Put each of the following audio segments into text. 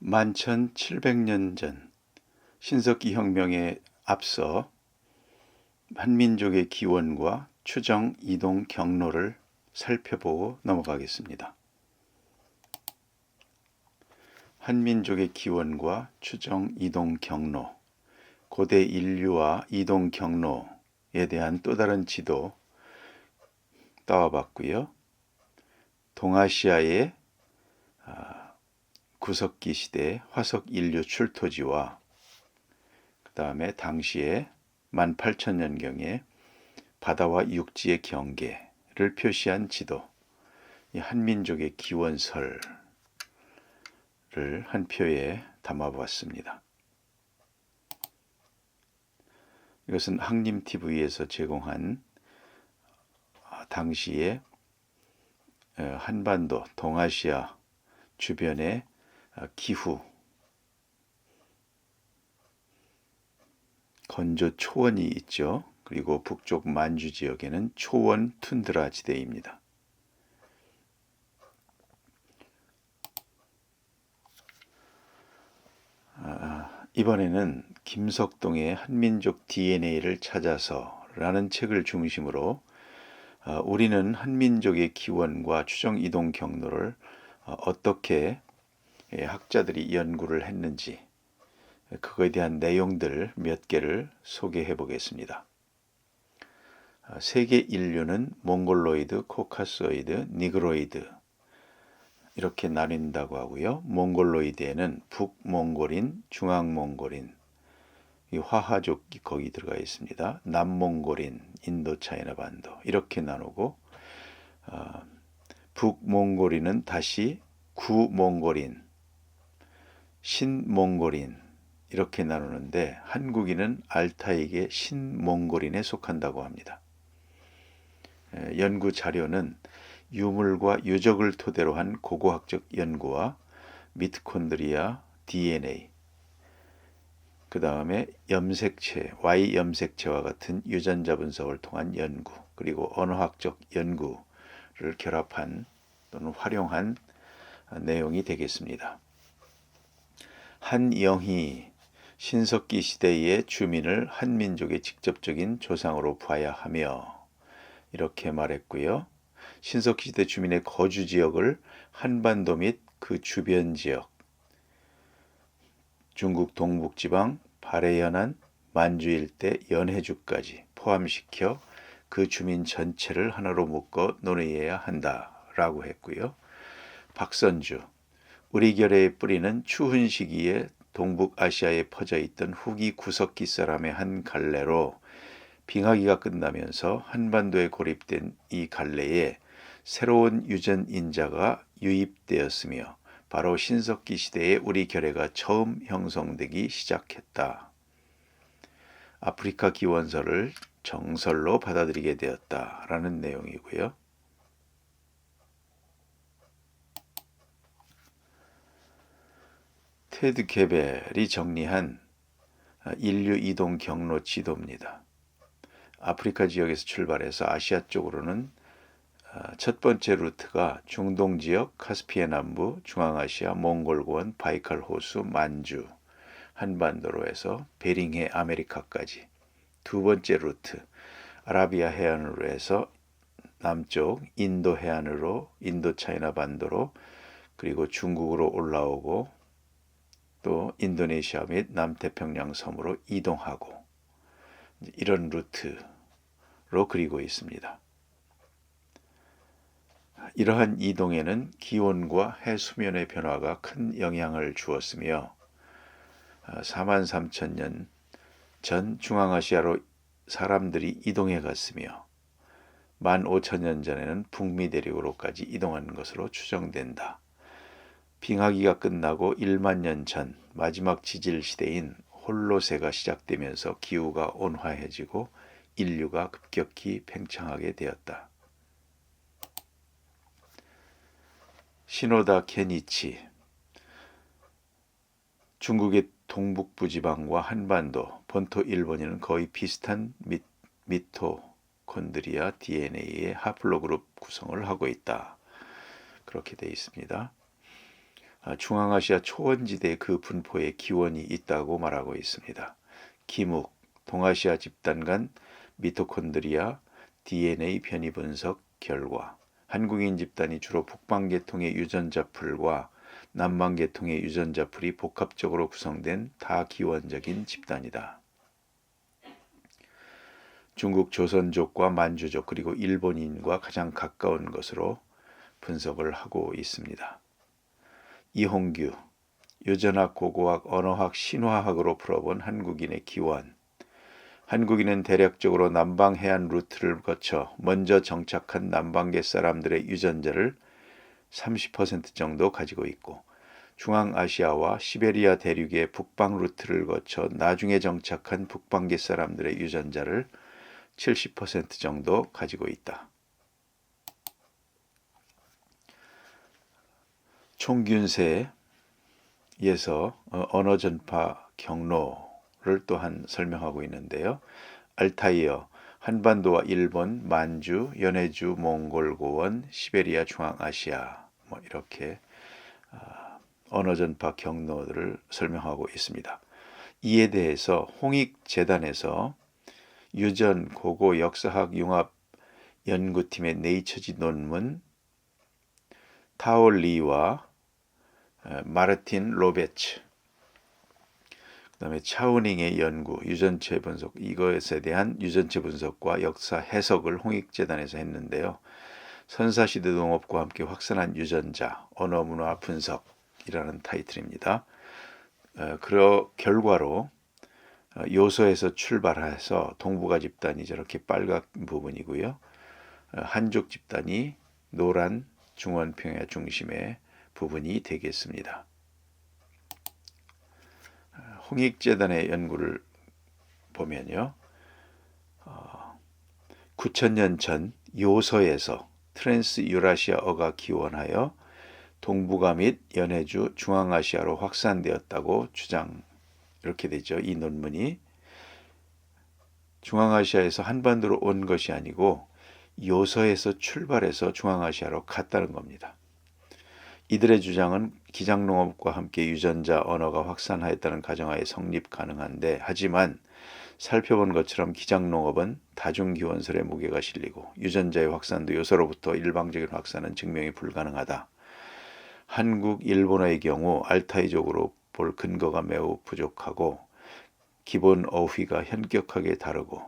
만 1700년 전 신석기 혁명에 앞서 한민족의 기원과 추정 이동 경로를 살펴보고 넘어가겠습니다. 한민족의 기원과 추정 이동 경로, 고대 인류와 이동 경로에 대한 또 다른 지도 따와봤고요. 동아시아의 구석기 시대 화석 인류 출토지와 그 다음에 당시에 18,000년경에 바다와 육지의 경계를 표시한 지도, 이 한민족의 기원설을 한 표에 담아보았습니다. 이것은 항림TV에서 제공한 당시에 한반도, 동아시아 주변의 기후, 건조 초원이 있죠. 그리고 북쪽 만주 지역에는 초원 툰드라 지대입니다. 이번에는 김석동의 한민족 DNA를 찾아서 라는 책을 중심으로 우리는 한민족의 기원과 추정 이동 경로를 어떻게 학자들이 연구를 했는지 그거에 대한 내용들 몇 개를 소개해 보겠습니다. 세계 인류는 몽골로이드, 코카소이드, 니그로이드 이렇게 나뉜다고 하고요. 몽골로이드에는 북몽골인, 중앙몽골인, 이 화하족이 거기 들어가 있습니다. 남몽골인, 인도차이나 반도 이렇게 나누고 북몽골인은 다시 구몽골인, 신몽골인 이렇게 나누는데 한국인은 알타이계 신몽골인에 속한다고 합니다. 연구 자료는 유물과 유적을 토대로 한 고고학적 연구와 미토콘드리아, DNA, 그 다음에 염색체, Y 염색체와 같은 유전자 분석을 통한 연구, 그리고 언어학적 연구를 결합한 또는 활용한 내용이 되겠습니다. 한영희, 신석기 시대의 주민을 한민족의 직접적인 조상으로 봐야 하며 이렇게 말했고요. 신석기 시대 주민의 거주 지역을 한반도 및 그 주변 지역, 중국 동북지방, 발해연안, 만주 일대, 연해주까지 포함시켜 그 주민 전체를 하나로 묶어 논의해야 한다라고 했고요. 박선주, 우리 결의 뿌리는 추운 시기에 동북아시아에 퍼져 있던 후기 구석기 사람의 한 갈래로 빙하기가 끝나면서 한반도에 고립된 이 갈래에 새로운 유전 인자가 유입되었으며 바로 신석기 시대에 우리 결의가 처음 형성되기 시작했다. 아프리카 기원설을 정설로 받아들이게 되었다라는 내용이고요. 테드 게벨이 정리한 인류 이동 경로 지도입니다. 아프리카 지역에서 출발해서 아시아 쪽으로는 첫 번째 루트가 중동 지역, 카스피해 남부, 중앙아시아, 몽골고원, 바이칼 호수, 만주, 한반도로 해서 베링해 아메리카까지. 두 번째 루트, 아라비아 해안으로 해서 남쪽 인도 해안으로 인도차이나 반도로 그리고 중국으로 올라오고 또 인도네시아 및 남태평양 섬으로 이동하고 이런 루트로 그리고 있습니다. 이러한 이동에는 기온과 해수면의 변화가 큰 영향을 주었으며 43,000년 전 중앙아시아로 사람들이 이동해 갔으며 15,000년 전에는 북미 대륙으로까지 이동한 것으로 추정된다. 빙하기가 끝나고 1만 년 전 마지막 지질 시대인 홀로세가 시작되면서 기후가 온화해지고 인류가 급격히 팽창하게 되었다. 시노다 케니치, 중국의 동북부 지방과 한반도, 본토 일본에는 거의 비슷한 미토콘드리아 DNA의 하플로그룹 구성을 하고 있다. 그렇게 되어 있습니다. 중앙아시아 초원지대 그 분포에 기원이 있다고 말하고 있습니다. 기묵, 동아시아 집단 간 미토콘드리아 DNA 변이 분석 결과 한국인 집단이 주로 북방계통의 유전자풀과 남방계통의 유전자풀이 복합적으로 구성된 다기원적인 집단이다. 중국 조선족과 만주족 그리고 일본인과 가장 가까운 것으로 분석을 하고 있습니다. 이홍규, 유전학, 고고학, 언어학, 신화학으로 풀어본 한국인의 기원. 한국인은 대략적으로 남방 해안 루트를 거쳐 먼저 정착한 남방계 사람들의 유전자를 30% 정도 가지고 있고 중앙아시아와 시베리아 대륙의 북방 루트를 거쳐 나중에 정착한 북방계 사람들의 유전자를 70% 정도 가지고 있다. 총균세에서 언어전파 경로를 또한 설명하고 있는데요. 알타이어, 한반도와 일본, 만주, 연해주, 몽골 고원, 시베리아, 중앙아시아 이렇게 언어전파 경로들을 설명하고 있습니다. 이에 대해서 홍익재단에서 유전, 고고, 역사학, 융합 연구팀의 네이처지 논문, 타올리와 마르틴 로베츠, 그다음에 차우닝의 연구, 유전체 분석, 이것에 대한 유전체 분석과 역사 해석을 홍익재단에서 했는데요. 선사시대 농업과 함께 확산한 유전자, 언어 문화 분석이라는 타이틀입니다. 그 결과로 요소에서 출발해서 동북아 집단이 저렇게 빨간 부분이고요. 한족 집단이 노란 중원평야 중심의 부분이 되겠습니다. 홍익재단의 연구를 보면요. 9,000년 전 요서에서 트랜스 유라시아어가 기원하여 동북아 및 연해주, 중앙아시아로 확산되었다고 주장 이렇게 되죠. 이 논문이 중앙아시아에서 한반도로 온 것이 아니고 요서에서 출발해서 중앙아시아로 갔다는 겁니다. 이들의 주장은 기장농업과 함께 유전자 언어가 확산하였다는 가정하에 성립 가능한데 하지만 살펴본 것처럼 기장농업은 다중기원설의 무게가 실리고 유전자의 확산도 요소로부터 일방적인 확산은 증명이 불가능하다. 한국, 일본어의 경우 알타이족으로 볼 근거가 매우 부족하고 기본 어휘가 현격하게 다르고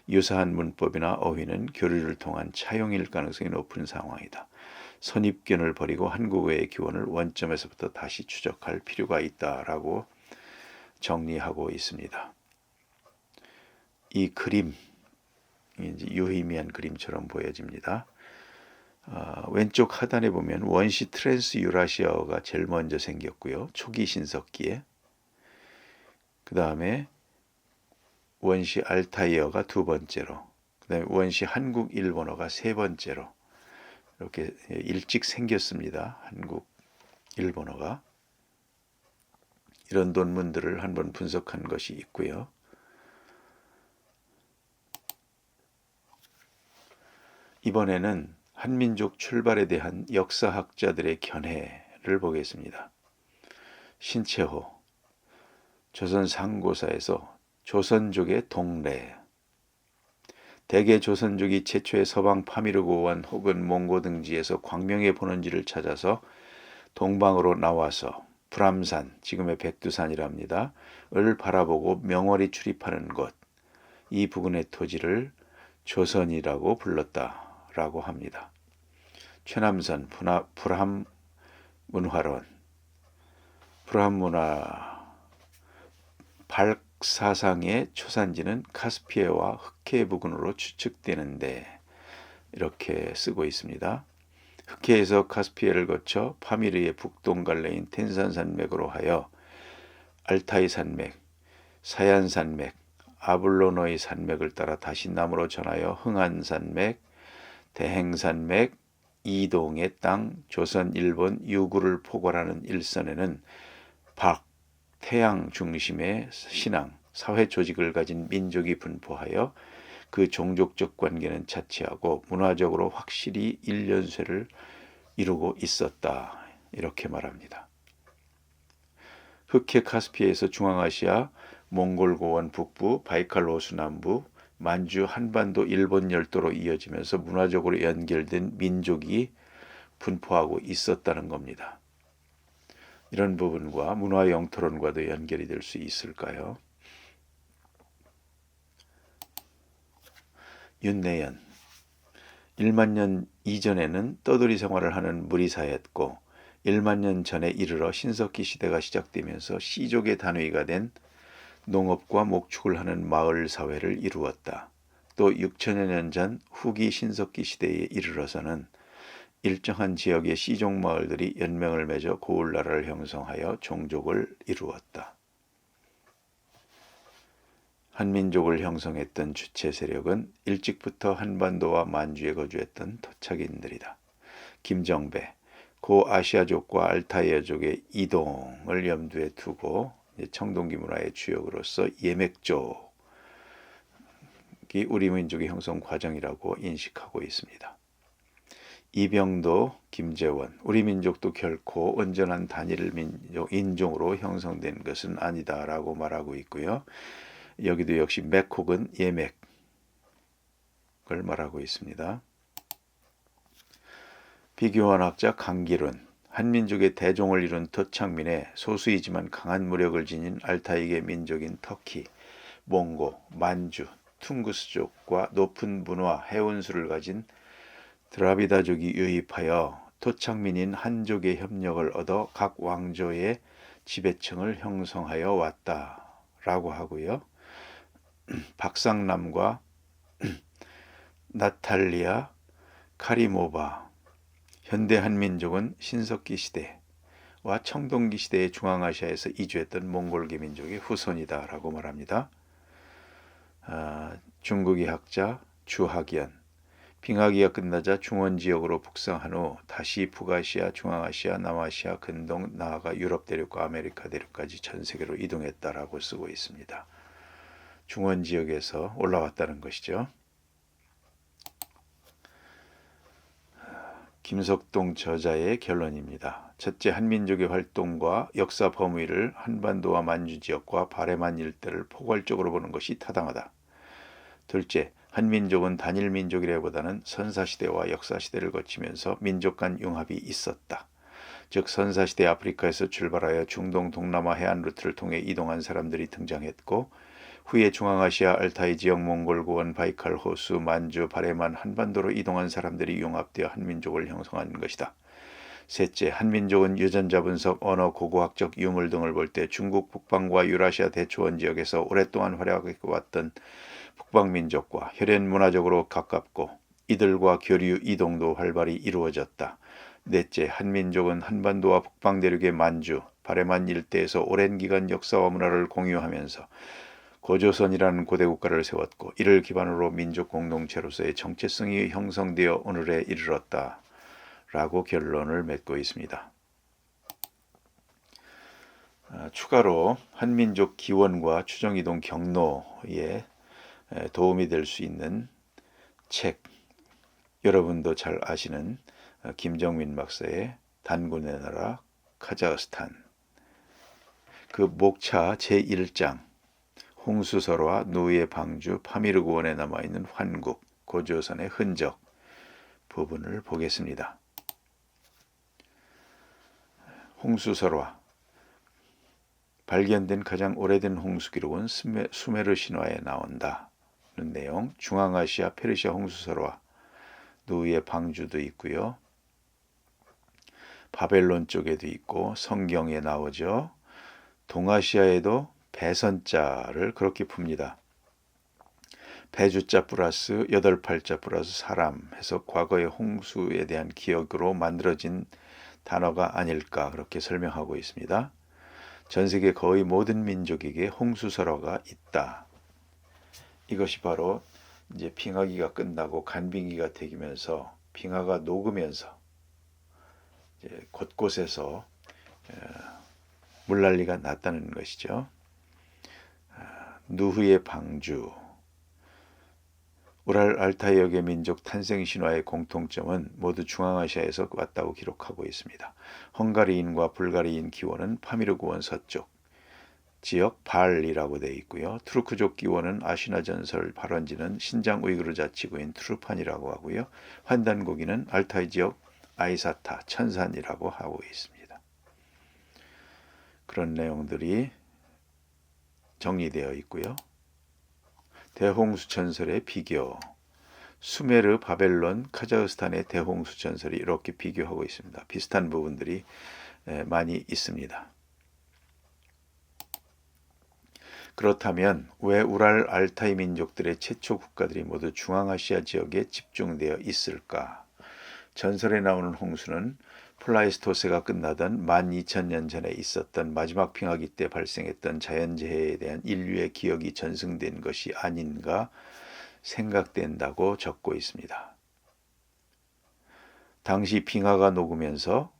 유사한 문법이나 어휘는 교류를 통한 차용일 가능성이 높은 상황이다. 선입견을 버리고 한국어의 기원을 원점에서부터 다시 추적할 필요가 있다라고 정리하고 있습니다. 이 그림, 이제 유의미한 그림처럼 보여집니다. 왼쪽 하단에 보면 원시 트랜스 유라시아어가 제일 먼저 생겼고요. 초기 신석기에. 그 다음에 원시 알타이어가 두 번째로, 그 다음에 원시 한국 일본어가 세 번째로 이렇게 일찍 생겼습니다. 한국 일본어가. 이런 논문들을 한번 분석한 것이 있고요. 이번에는 한민족 출발에 대한 역사학자들의 견해를 보겠습니다. 신채호, 조선 상고사에서 조선족의 동래, 대개 조선족이 최초의 서방 파미르고원 혹은 몽고 등지에서 광명의 본원지를 찾아서 동방으로 나와서 불암산, 지금의 백두산이랍니다. 을 바라보고 명월이 출입하는 곳, 이 부근의 토지를 조선이라고 불렀다라고 합니다. 최남선 불암문화론, 불암문화 발사상의 초산지는 카스피해와 흑해 부근으로 추측되는데 이렇게 쓰고 있습니다. 흑해에서 카스피해를 거쳐 파미르의 북동갈래인 텐산산맥으로 하여 알타이 산맥, 사얀 산맥, 아블로노이 산맥을 따라 다시 남으로 전하여 흥한산맥, 대행산맥, 이동의 땅, 조선, 일본, 유구를 포괄하는 일선에는 박, 태양 중심의 신앙, 사회 조직을 가진 민족이 분포하여 그 종족적 관계는 차치하고 문화적으로 확실히 일련쇠를 이루고 있었다. 이렇게 말합니다. 흑해 카스피에서 중앙아시아, 몽골 고원 북부, 바이칼 호수 남부, 만주 한반도 일본 열도로 이어지면서 문화적으로 연결된 민족이 분포하고 있었다는 겁니다. 이런 부분과 문화 영토론과도 연결이 될 수 있을까요? 윤내연 1만 년 이전에는 떠돌이 생활을 하는 무리사였고 1만 년 전에 이르러 신석기 시대가 시작되면서 시족의 단위가 된 농업과 목축을 하는 마을 사회를 이루었다. 또 6천여 년 전 후기 신석기 시대에 이르러서는 일정한 지역의 시족 마을들이 연맹을 맺어 고을나라를 형성하여 종족을 이루었다. 한민족을 형성했던 주체 세력은 일찍부터 한반도와 만주에 거주했던 토착인들이다. 김정배, 고아시아족과 알타이아족의 이동을 염두에 두고 청동기 문화의 주역으로서 예맥족이 우리 민족의 형성 과정이라고 인식하고 있습니다. 이병도, 김재원, 우리 민족도 결코 온전한 단일 인종으로 형성된 것은 아니다라고 말하고 있고요. 여기도 역시 맥 혹은 예맥을 말하고 있습니다. 비교환학자 강길훈, 한민족의 대종을 이룬 토착민의 소수이지만 강한 무력을 지닌 알타이계 민족인 터키, 몽고, 만주, 퉁구스족과 높은 문화, 해운수를 가진 드라비다족이 유입하여 토착민인 한족의 협력을 얻어 각 왕조의 지배층을 형성하여 왔다라고 하고요. 박상남과 나탈리아 카리모바, 현대 한민족은 신석기 시대와 청동기 시대의 중앙아시아에서 이주했던 몽골계 민족의 후손이다라고 말합니다. 중국의 학자 주학연, 빙하기가 끝나자 중원지역으로 북상한 후 다시 북아시아, 중앙아시아, 남아시아, 근동, 나아가 유럽 대륙과 아메리카 대륙까지 전 세계로 이동했다라고 쓰고 있습니다. 중원지역에서 올라왔다는 것이죠. 김석동 저자의 결론입니다. 첫째, 한민족의 활동과 역사 범위를 한반도와 만주 지역과 바레만 일대를 포괄적으로 보는 것이 타당하다. 둘째, 한민족은 단일 민족이라기보다는 선사시대와 역사시대를 거치면서 민족 간 융합이 있었다. 즉 선사시대 아프리카에서 출발하여 중동 동남아 해안 루트를 통해 이동한 사람들이 등장했고 후에 중앙아시아 알타이 지역 몽골 고원 바이칼 호수 만주 바레만 한반도로 이동한 사람들이 융합되어 한민족을 형성한 것이다. 셋째, 한민족은 유전자 분석, 언어, 고고학적 유물 등을 볼 때 중국 북방과 유라시아 대초원 지역에서 오랫동안 활약해왔던 북방민족과 혈연 문화적으로 가깝고 이들과 교류 이동도 활발히 이루어졌다. 넷째, 한민족은 한반도와 북방 대륙의 만주, 바레만 일대에서 오랜 기간 역사와 문화를 공유하면서 고조선이라는 고대 국가를 세웠고 이를 기반으로 민족 공동체로서의 정체성이 형성되어 오늘에 이르렀다. 라고 결론을 맺고 있습니다. 추가로 한민족 기원과 추정이동 경로에 도움이 될 수 있는 책, 여러분도 잘 아시는 김정민 박사의 단군의 나라 카자흐스탄, 그 목차 제1장 홍수설화, 노예 방주, 파미르고원에 남아있는 환국, 고조선의 흔적 부분을 보겠습니다. 홍수설화, 발견된 가장 오래된 홍수 기록은 수메르 신화에 나온다는 내용, 중앙아시아 페르시아 홍수설화, 노예 방주도 있고요. 바벨론 쪽에도 있고 성경에 나오죠. 동아시아에도 배선자를 그렇게 풉니다. 배주자 플러스 8팔자 플러스 사람 해서 과거의 홍수에 대한 기억으로 만들어진 단어가 아닐까 그렇게 설명하고 있습니다. 전 세계 거의 모든 민족에게 홍수설화가 있다. 이것이 바로 이제 빙하기가 끝나고 간빙기가 되면서 빙하가 녹으면서 이제 곳곳에서 물난리가 났다는 것이죠. 누흐의 방주, 우랄 알타이역의 민족 탄생 신화의 공통점은 모두 중앙아시아에서 왔다고 기록하고 있습니다. 헝가리인과 불가리인 기원은 파미르고원 서쪽, 지역 발이라고 되어 있고요. 투르크족 기원은 아시나 전설 발원지는 신장 우이그르 자치구인 투르판이라고 하고요. 환단고기는 알타이 지역 아이사타 천산이라고 하고 있습니다. 그런 내용들이 정리되어 있고요. 대홍수천설의 비교, 수메르, 바벨론, 카자흐스탄의 대홍수천설이 이렇게 비교하고 있습니다. 비슷한 부분들이 많이 있습니다. 그렇다면 왜 우랄 알타이 민족들의 최초 국가들이 모두 중앙아시아 지역에 집중되어 있을까? 전설에 나오는 홍수는 플라이스토세가 끝나던 12,000년 전에 있었던 마지막 빙하기 때 발생했던 자연재해에 대한 인류의 기억이 전승된 것이 아닌가 생각된다고 적고 있습니다. 당시 빙하가 녹으면서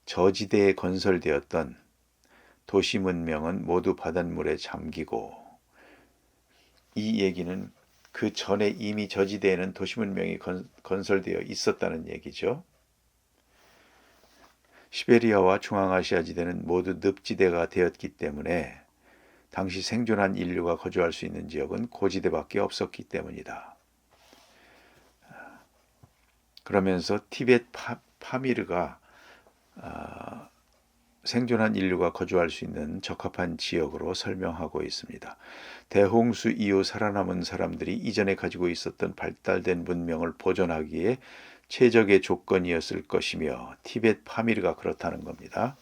저지대에 건설되었던 도시 문명은 모두 바닷물에 잠기고, 이 얘기는 그 전에 이미 저지대에는 도시 문명이 건설되어 있었다는 얘기죠. 시베리아와 중앙아시아 지대는 모두 늪지대가 되었기 때문에 당시 생존한 인류가 거주할 수 있는 지역은 고지대밖에 없었기 때문이다. 그러면서 티베트 파미르가 생존한 인류가 거주할 수 있는 적합한 지역으로 설명하고 있습니다. 대홍수 이후 살아남은 사람들이 이전에 가지고 있었던 발달된 문명을 보존하기에 최적의 조건이었을 것이며 티베트 파미르가 그렇다는 겁니다.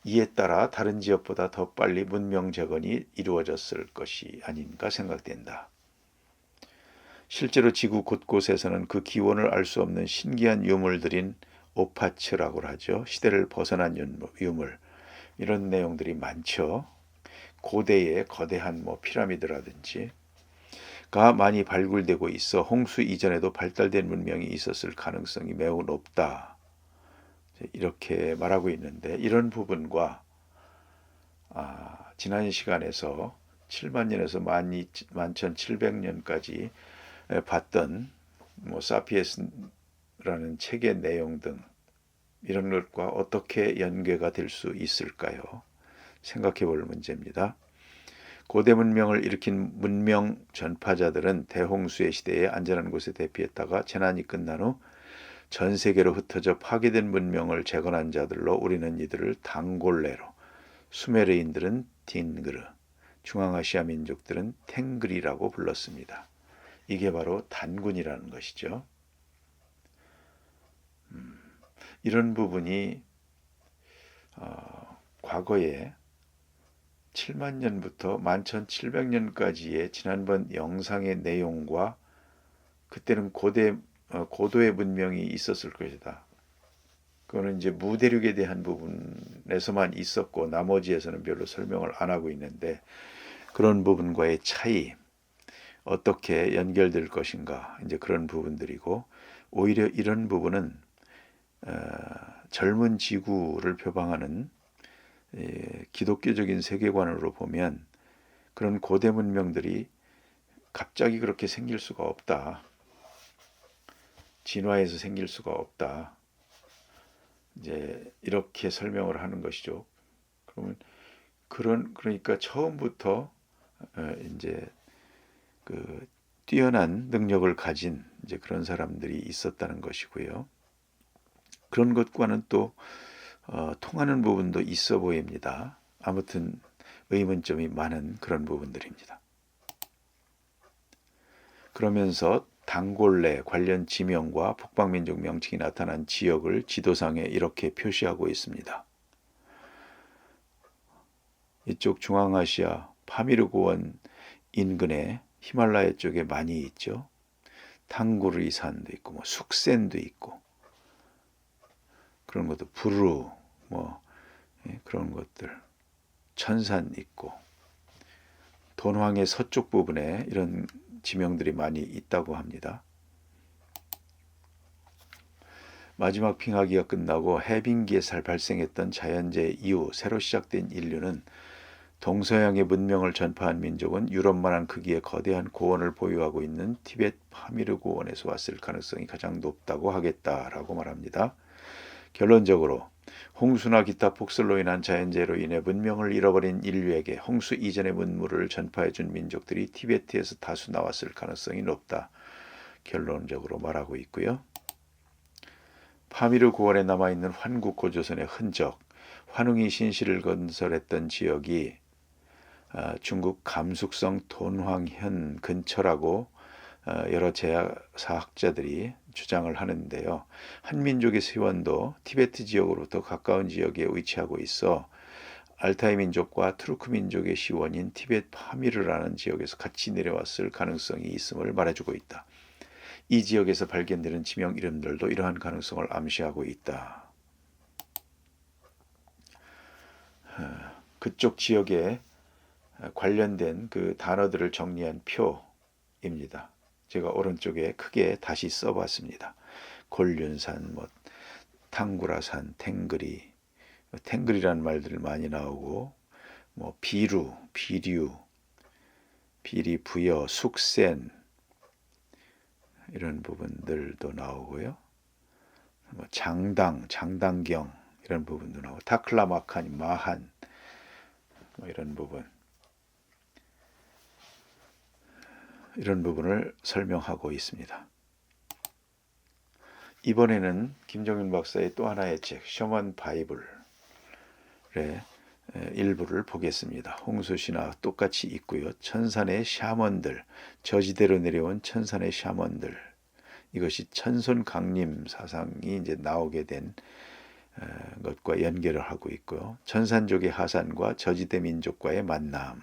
이에 따라 다른 지역보다 더 빨리 문명 재건이 이루어졌을 것이 아닌가 생각된다. 실제로 지구 곳곳에서는 그 기원을 알 수 없는 신기한 유물들인 오파츠라고 하죠. 시대를 벗어난 유물, 이런 내용들이 많죠. 고대의 거대한 피라미드라든지 가 많이 발굴되고 있어 홍수 이전에도 발달된 문명이 있었을 가능성이 매우 높다. 이렇게 말하고 있는데, 이런 부분과 지난 시간에서 7만 년에서 11,700년까지 봤던 사피엔스라는 책의 내용 등 이런 것과 어떻게 연계가 될 수 있을까요? 생각해 볼 문제입니다. 고대 문명을 일으킨 문명 전파자들은 대홍수의 시대에 안전한 곳에 대피했다가 재난이 끝난 후 전 세계로 흩어져 파괴된 문명을 재건한 자들로 우리는 이들을 단골레로, 수메르인들은 딘그르, 중앙아시아 민족들은 탱글이라고 불렀습니다. 이게 바로 단군이라는 것이죠. 이런 부분이 과거에 7만 년부터 11,700년까지의 지난번 영상의 내용과, 그때는 고도의 문명이 있었을 것이다. 그거는 이제 무대륙에 대한 부분에서만 있었고 나머지에서는 별로 설명을 안 하고 있는데, 그런 부분과의 차이, 어떻게 연결될 것인가, 이제 그런 부분들이고, 오히려 이런 부분은 젊은 지구를 표방하는 기독교적인 세계관으로 보면 그런 고대 문명들이 갑자기 그렇게 생길 수가 없다. 진화해서 생길 수가 없다. 이제 이렇게 설명을 하는 것이죠. 그러니까 처음부터 이제 그 뛰어난 능력을 가진 이제 그런 사람들이 있었다는 것이고요. 그런 것과는 또 통하는 부분도 있어 보입니다. 아무튼 의문점이 많은 그런 부분들입니다. 그러면서 단골레 관련 지명과 북방민족 명칭이 나타난 지역을 지도상에 이렇게 표시하고 있습니다. 이쪽 중앙아시아 파미르 고원 인근에 히말라야 쪽에 많이 있죠. 탕구르이산도 있고 숙센도 있고, 그런 것도 부르 그런 것들, 천산 있고, 돈황의 서쪽 부분에 이런 지명들이 많이 있다고 합니다. 마지막 빙하기가 끝나고 해빙기에 발생했던 자연재해 이후 새로 시작된 인류는 동서양의 문명을 전파한 민족은 유럽만한 크기의 거대한 고원을 보유하고 있는 티베트 파미르 고원에서 왔을 가능성이 가장 높다고 하겠다라고 말합니다. 결론적으로 홍수나 기타 폭설로 인한 자연재해로 인해 문명을 잃어버린 인류에게 홍수 이전의 문물을 전파해준 민족들이 티베트에서 다수 나왔을 가능성이 높다. 결론적으로 말하고 있고요. 파미르 고원에 남아있는 환국 고조선의 흔적, 환웅이 신실을 건설했던 지역이 중국 감숙성 돈황현 근처라고 여러 제사학자들이 주장을 하는데요. 한민족의 세원도 티베트 지역으로부터 가까운 지역에 위치하고 있어 알타이 민족과 투르크 민족의 시원인 티베트 파미르라는 지역에서 같이 내려왔을 가능성이 있음을 말해주고 있다. 이 지역에서 발견되는 지명 이름들도 이러한 가능성을 암시하고 있다. 그쪽 지역에 관련된 그 단어들을 정리한 표입니다. 제가 오른쪽에 크게 다시 써봤습니다. 곤륜산, 탕구라산, 탱그리라는 말들 많이 나오고, 비루, 비류, 비리부여, 숙센 이런 부분들도 나오고요. 장당경 이런 부분도 나오고, 타클라마칸, 마한 이런 부분을 설명하고 있습니다. 이번에는 김정윤 박사의 또 하나의 책 셔먼 바이블의 일부를 보겠습니다. 홍수신화 똑같이 있고요. 천산의 샤먼들, 저지대로 내려온 천산의 샤먼들, 이것이 천손 강림 사상이 이제 나오게 된 것과 연결을 하고 있고요. 천산족의 하산과 저지대 민족과의 만남,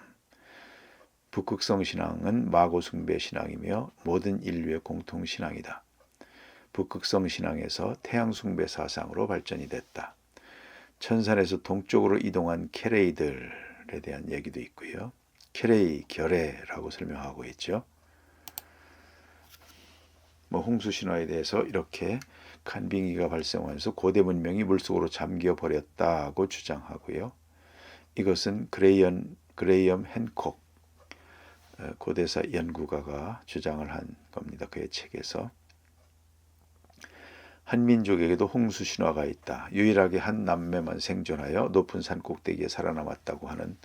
북극성 신앙은 마고 숭배 신앙이며 모든 인류의 공통 신앙이다. 북극성 신앙에서 태양 숭배 사상으로 발전이 됐다. 천산에서 동쪽으로 이동한 케레이들에 대한 얘기도 있고요. 케레이, 결해라고 설명하고 있죠. 홍수 신화에 대해서 이렇게 간빙이가 발생하면서 고대 문명이 물속으로 잠겨 버렸다고 주장하고요. 이것은 그레이엄 핸콕 고대사 연구가가 주장을 한 겁니다. 그의 책에서. 한민족에게도 홍수 신화가 있다. 유일하게 한 남매만 생존하여 높은 산 꼭대기에 살아남았다고 하는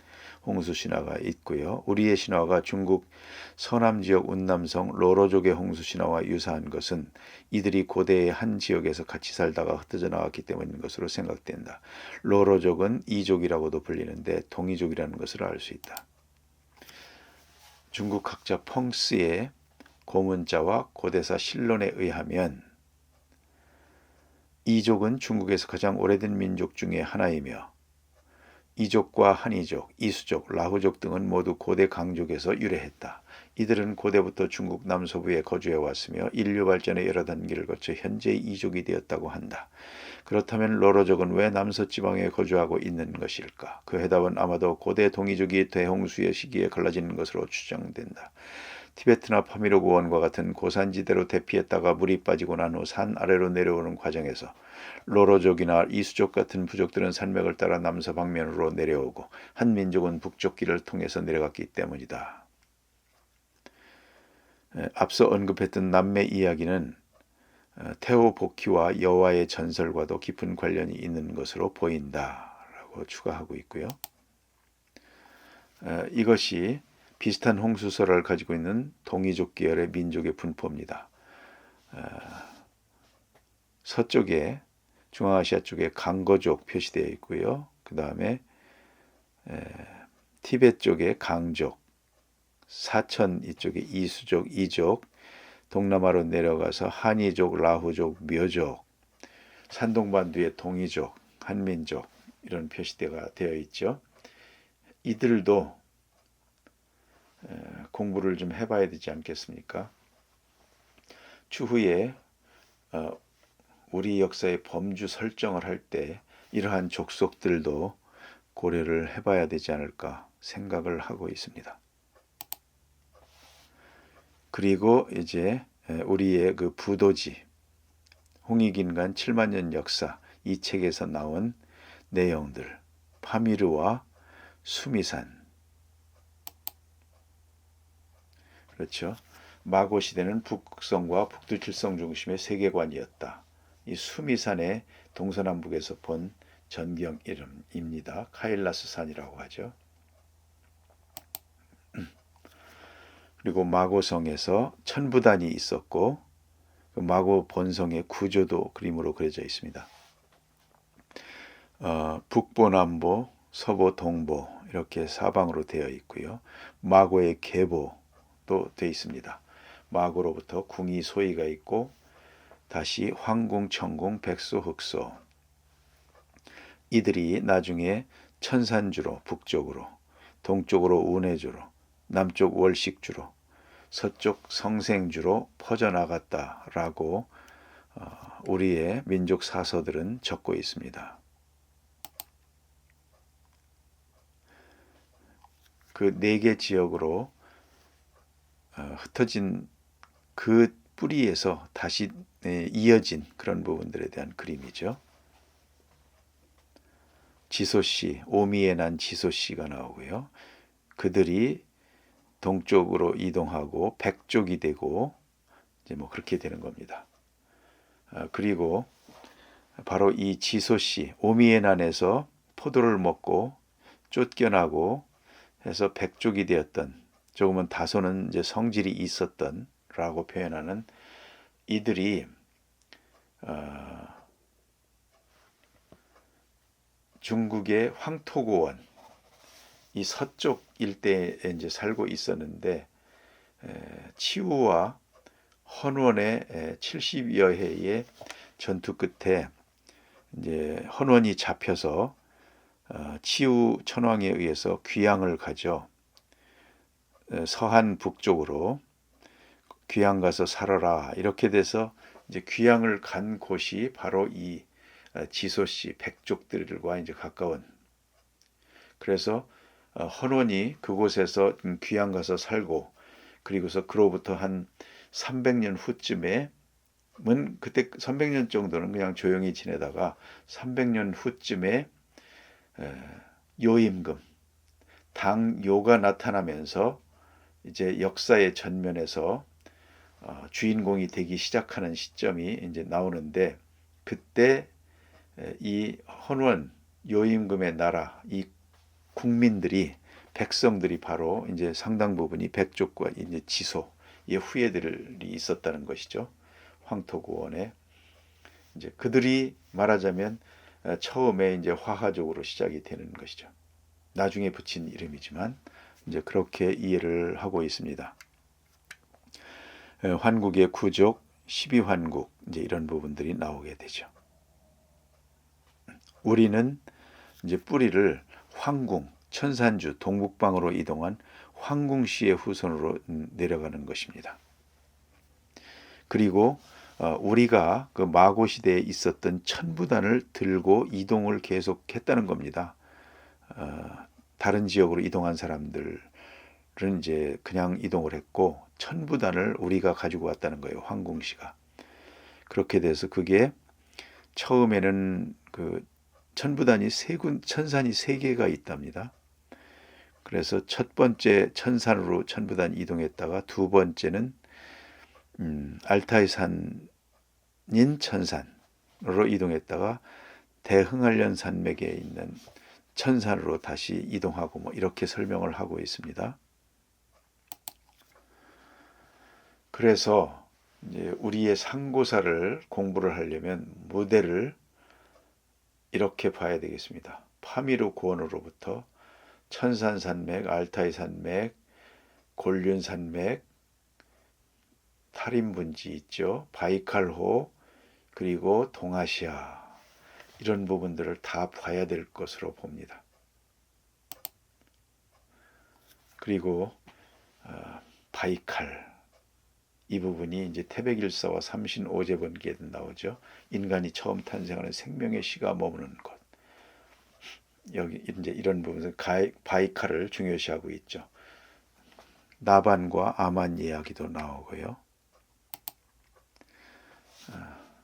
홍수 신화가 있고요. 우리의 신화가 중국 서남지역 운남성 로로족의 홍수 신화와 유사한 것은 이들이 고대의 한 지역에서 같이 살다가 흩어져 나왔기 때문인 것으로 생각된다. 로로족은 이족이라고도 불리는데 동이족이라는 것을 알 수 있다. 중국 학자 펑스의 고문자와 고대사 실론에 의하면 이족은 중국에서 가장 오래된 민족 중에 하나이며 이족과 한이족, 이수족, 라후족 등은 모두 고대 강족에서 유래했다. 이들은 고대부터 중국 남서부에 거주해 왔으며 인류 발전의 여러 단계를 거쳐 현재의 이족이 되었다고 한다. 그렇다면 로로족은 왜 남서지방에 거주하고 있는 것일까? 그 해답은 아마도 고대 동이족이 대홍수의 시기에 갈라지는 것으로 추정된다. 티베트나 파미르 고원과 같은 고산지대로 대피했다가 물이 빠지고 난 후 산 아래로 내려오는 과정에서 로로족이나 이수족 같은 부족들은 산맥을 따라 남서 방면으로 내려오고 한 민족은 북쪽 길을 통해서 내려갔기 때문이다. 앞서 언급했던 남매 이야기는 테오보키와 여호와의 전설과도 깊은 관련이 있는 것으로 보인다라고 추가하고 있고요. 이것이 비슷한 홍수설을 가지고 있는 동이족 계열의 민족의 분포입니다. 서쪽에 중앙아시아 쪽에 강거족 표시되어 있고요. 그 다음에 티베트 쪽에 강족, 사천 이쪽에 이수족, 이족, 동남아로 내려가서 한이족, 라후족, 묘족, 산동반도의 동이족, 한민족 이런 표시가 되어 있죠. 이들도 공부를 좀 해봐야 되지 않겠습니까? 추후에 우리 역사의 범주 설정을 할 때 이러한 족속들도 고려를 해봐야 되지 않을까 생각을 하고 있습니다. 그리고 이제 우리의 그 부도지 홍익인간 7만 년 역사 이 책에서 나온 내용들 파미르와 수미산 그렇죠. 마고 시대는 북극성과 북두칠성 중심의 세계관이었다. 이 수미산의 동서남북에서 본 전경 이름입니다. 카일라스 산이라고 하죠. 그리고 마고성에서 천부단이 있었고 그 마고 본성의 구조도 그림으로 그려져 있습니다. 북보, 남보, 서보, 동보 이렇게 사방으로 되어 있고요. 마고의 계보도 되어 있습니다. 마고로부터 궁이 소이가 있고 다시 황궁, 청궁, 백소, 흑소 이들이 나중에 천산주로 북쪽으로, 동쪽으로 운해주로, 남쪽 월식주로, 서쪽 성생주로 퍼져나갔다라고 우리의 민족 사서들은 적고 있습니다. 그 4개 지역으로 흩어진 그 뿌리에서 다시 이어진 그런 부분들에 대한 그림이죠. 지소씨, 오미에 난 지소씨가 나오고요. 그들이 동쪽으로 이동하고 백족이 되고 이제 뭐 그렇게 되는 겁니다. 그리고 바로 이 지소씨, 오미에 난에서 포도를 먹고 쫓겨나고 해서 백족이 되었던 조금은 다소는 이제 성질이 있었던라고 표현하는 이들이 중국의 황토고원 이 서쪽 일대에 이제 살고 있었는데 치우와 헌원의 70여 해의 전투 끝에 이제 헌원이 잡혀서 치우 천왕에 의해서 귀양을 가죠. 서한 북쪽으로 귀양 가서 살아라 이렇게 돼서 이제 귀양을 간 곳이 바로 이 지소씨 백족들과 이제 가까운 그래서 헌원이 그곳에서 귀양 가서 살고 그리고서 그로부터 한 300년 후쯤에 그때 300년 정도는 그냥 조용히 지내다가 300년 후쯤에 요임금 당요가 나타나면서 이제 역사의 전면에서 주인공이 되기 시작하는 시점이 이제 나오는데 그때 이 헌원 요임금의 나라 이 국민들이 백성들이 바로 이제 상당 부분이 백족과 이제 지소의 후예들이 있었다는 것이죠. 황토고원에 이제 그들이 말하자면 처음에 이제 화하족으로 시작이 되는 것이죠. 나중에 붙인 이름이지만 이제 그렇게 이해를 하고 있습니다. 환국의 구족, 12환국 이제 이런 부분들이 나오게 되죠. 우리는 이제 뿌리를 황궁, 천산주, 동북방으로 이동한 황궁시의 후손으로 내려가는 것입니다. 그리고 우리가 그 마고 시대에 있었던 천부단을 들고 이동을 계속했다는 겁니다. 다른 지역으로 이동한 사람들은 이제 그냥 이동을 했고 천부단을 우리가 가지고 왔다는 거예요. 황궁시가. 그렇게 돼서 그게 처음에는 그 천부단이 천산이 3개가 있답니다. 그래서 첫 번째 천산으로 천부단 이동했다가 두 번째는 알타이 산인 천산으로 이동했다가 대흥한련 산맥에 있는 천산으로 다시 이동하고 뭐 이렇게 설명을 하고 있습니다. 그래서 이제 우리의 상고사를 공부를 하려면 무대를 이렇게 봐야 되겠습니다. 파미르 고원으로부터 천산산맥, 알타이 산맥, 곤륜 산맥, 타림분지 있죠. 바이칼호 그리고 동아시아 이런 부분들을 다 봐야 될 것으로 봅니다. 그리고 바이칼 이 부분이 이제 태백일사와 삼신오제번기에 나오죠. 인간이 처음 탄생하는 생명의 시가 머무는 곳. 여기 이제 이런 부분에서 바이칼을 중요시하고 있죠. 나반과 아만 이야기도 나오고요.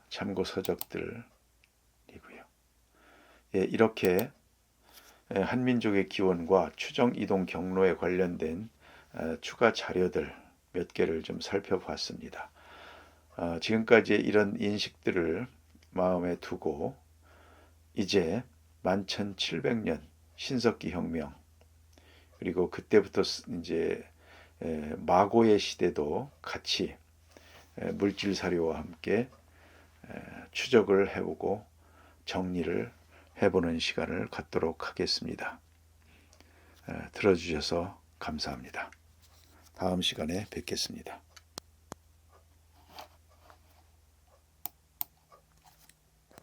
참고 서적들이고요. 예, 이렇게 한민족의 기원과 추정 이동 경로에 관련된 추가 자료들 몇 개를 좀 살펴봤습니다. 지금까지 이런 인식들을 마음에 두고 이제 11,700년 신석기 혁명, 그리고 그때부터 이제 마고의 시대도 같이 물질 사료와 함께 추적을 해보고 정리를 해보는 시간을 갖도록 하겠습니다. 들어주셔서 감사합니다. 다음 시간에 뵙겠습니다.